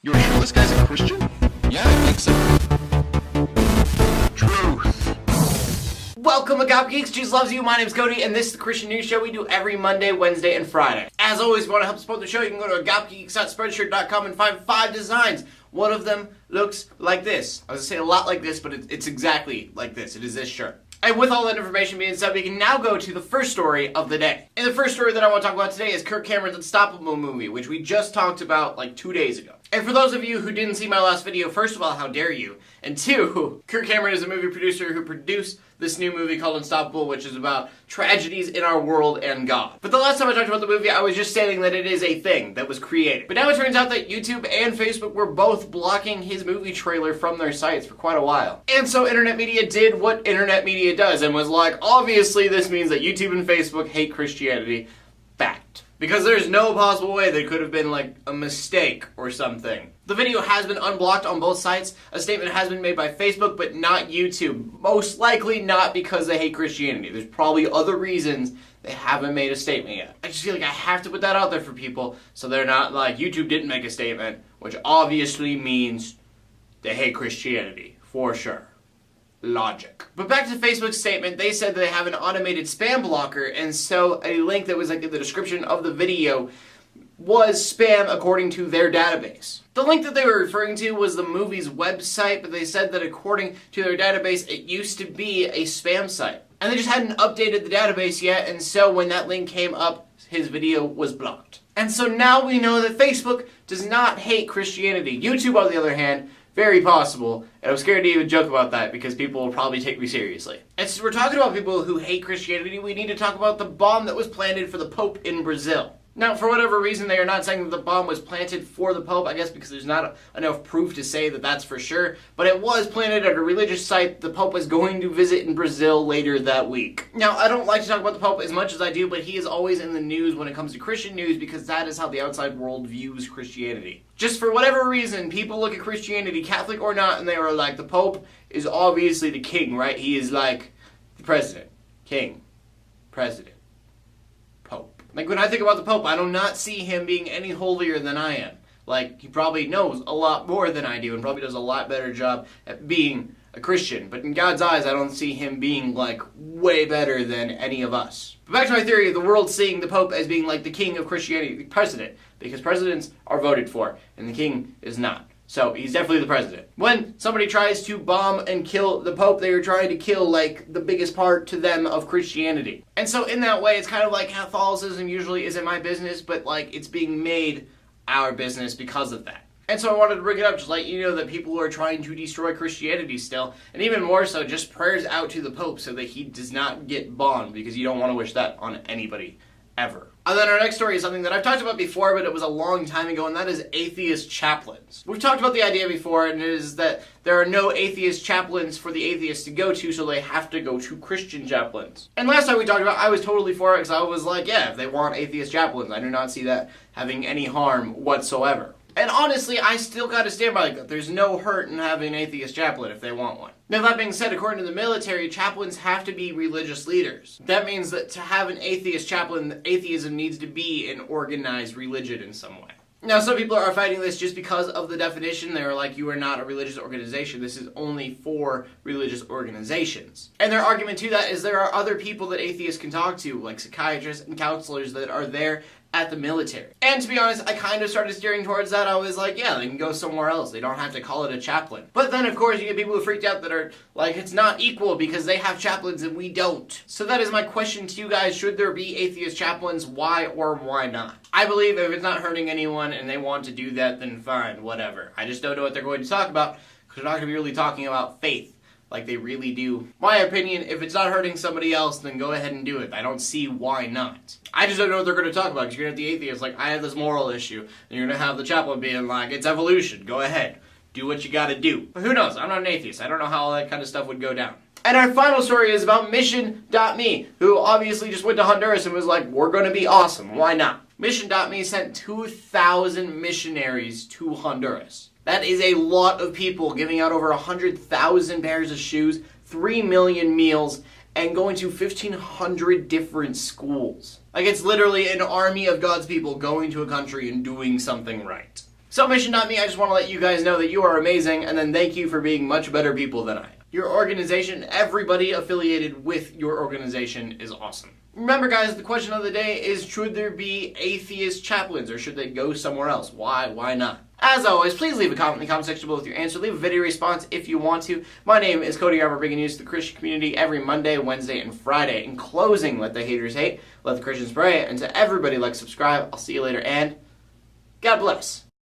You're sure this guy's a Christian? Yeah, I think so. Truth. Welcome, Agape Geeks. Jesus loves you. My name's Cody, and this is the Christian News Show we do every Monday, Wednesday, and Friday. As always, if you want to help support the show, you can go to agapegeeks.spreadshirt.com and find 5 designs. One of them looks like this. I was going to say a lot like this, but it's exactly like this. It is this shirt. And with all that information being said, we can now go to the first story of the day. And the first story that I want to talk about today is Kirk Cameron's Unstoppable movie, which we just talked about like 2 days ago. And for those of you who didn't see my last video, first of all, how dare you? And two, Kirk Cameron is a movie producer who produced this new movie called Unstoppable, which is about tragedies in our world and God. But the last time I talked about the movie, I was just stating that it is a thing that was created. But now it turns out that YouTube and Facebook were both blocking his movie trailer from their sites for quite a while. And so internet media did what internet media does and was like, obviously this means that YouTube and Facebook hate Christianity. Fact. Because there's no possible way there could have been like a mistake or something. The video has been unblocked on both sites. A statement has been made by Facebook, but not YouTube. Most likely not because they hate Christianity. There's probably other reasons they haven't made a statement yet. I just feel like I have to put that out there for people so they're not like, YouTube didn't make a statement, which obviously means they hate Christianity, for sure. Logic. But back to Facebook's statement, they said that they have an automated spam blocker, and so a link that was like in the description of the video was spam according to their database. The link that they were referring to was the movie's website, but they said that according to their database, it used to be a spam site. And they just hadn't updated the database yet, and so when that link came up, his video was blocked. And so now we know that Facebook does not hate Christianity. YouTube, on the other hand, very possible, and I'm scared to even joke about that because people will probably take me seriously. And since we're talking about people who hate Christianity, we need to talk about the bomb that was planted for the Pope in Brazil. Now, for whatever reason, they are not saying that the bomb was planted for the Pope, I guess because there's not enough proof to say that that's for sure, but it was planted at a religious site the Pope was going to visit in Brazil later that week. Now, I don't like to talk about the Pope as much as I do, but he is always in the news when it comes to Christian news because that is how the outside world views Christianity. Just for whatever reason, people look at Christianity, Catholic or not, and they are like, the Pope is obviously the king, right? He is like the president, king, president. Like, when I think about the Pope, I do not see him being any holier than I am. Like, he probably knows a lot more than I do and probably does a lot better job at being a Christian. But in God's eyes, I don't see him being, like, way better than any of us. But back to my theory of the world seeing the Pope as being, like, the king of Christianity, the president. Because presidents are voted for, and the king is not. So, he's definitely the president. When somebody tries to bomb and kill the Pope, they are trying to kill, like, the biggest part to them of Christianity. And so, in that way, it's kind of like Catholicism usually isn't my business, but, like, it's being made our business because of that. And so I wanted to bring it up, just let you know that people are trying to destroy Christianity still, and even more so, just prayers out to the Pope so that he does not get bombed, because you don't want to wish that on anybody, ever. And then our next story is something that I've talked about before, but it was a long time ago, and that is Atheist Chaplains. We've talked about the idea before, and it is that there are no Atheist Chaplains for the atheists to go to, so they have to go to Christian chaplains. And last time we talked about, I was totally for it, because I was like, yeah, if they want Atheist Chaplains, I do not see that having any harm whatsoever. And honestly, I still gotta stand by that. There's no hurt in having an atheist chaplain if they want one. Now, that being said, according to the military, chaplains have to be religious leaders. That means that to have an atheist chaplain, atheism needs to be an organized religion in some way. Now, some people are fighting this just because of the definition. They are like, you are not a religious organization. This is only for religious organizations. And their argument to that is there are other people that atheists can talk to, like psychiatrists and counselors that are there at the military. And to be honest, I kind of started steering towards that. I was like, yeah, they can go somewhere else. They don't have to call it a chaplain. But then, of course, you get people who freaked out that are like, it's not equal because they have chaplains and we don't. So that is my question to you guys. Should there be atheist chaplains? Why or why not? I believe if it's not hurting anyone and they want to do that, then fine, whatever. I just don't know what they're going to talk about because they're not going to be really talking about faith like they really do. My opinion, if it's not hurting somebody else, then go ahead and do it. I don't see why not. I just don't know what they're going to talk about, because you're going to have the atheist like, I have this moral issue, and you're going to have the chaplain being like, it's evolution, go ahead, do what you got to do. But who knows, I'm not an atheist, I don't know how all that kind of stuff would go down. And our final story is about Mission.me, who obviously just went to Honduras and was like, we're going to be awesome, why not? Mission.me sent 2,000 missionaries to Honduras. That is a lot of people, giving out over 100,000 pairs of shoes, 3 million meals, and going to 1,500 different schools. Like, it's literally an army of God's people going to a country and doing something right. So Mission.me, I just want to let you guys know that you are amazing, and then thank you for being much better people than I am. Your organization, everybody affiliated with your organization is awesome. Remember guys, the question of the day is, should there be atheist chaplains, or should they go somewhere else? Why not? As always, please leave a comment in the comment section below with your answer. Leave a video response if you want to. My name is Cody. I'm bringing news to the Christian community every Monday, Wednesday, and Friday. In closing, let the haters hate, let the Christians pray, and to everybody, like, subscribe. I'll see you later, and God bless.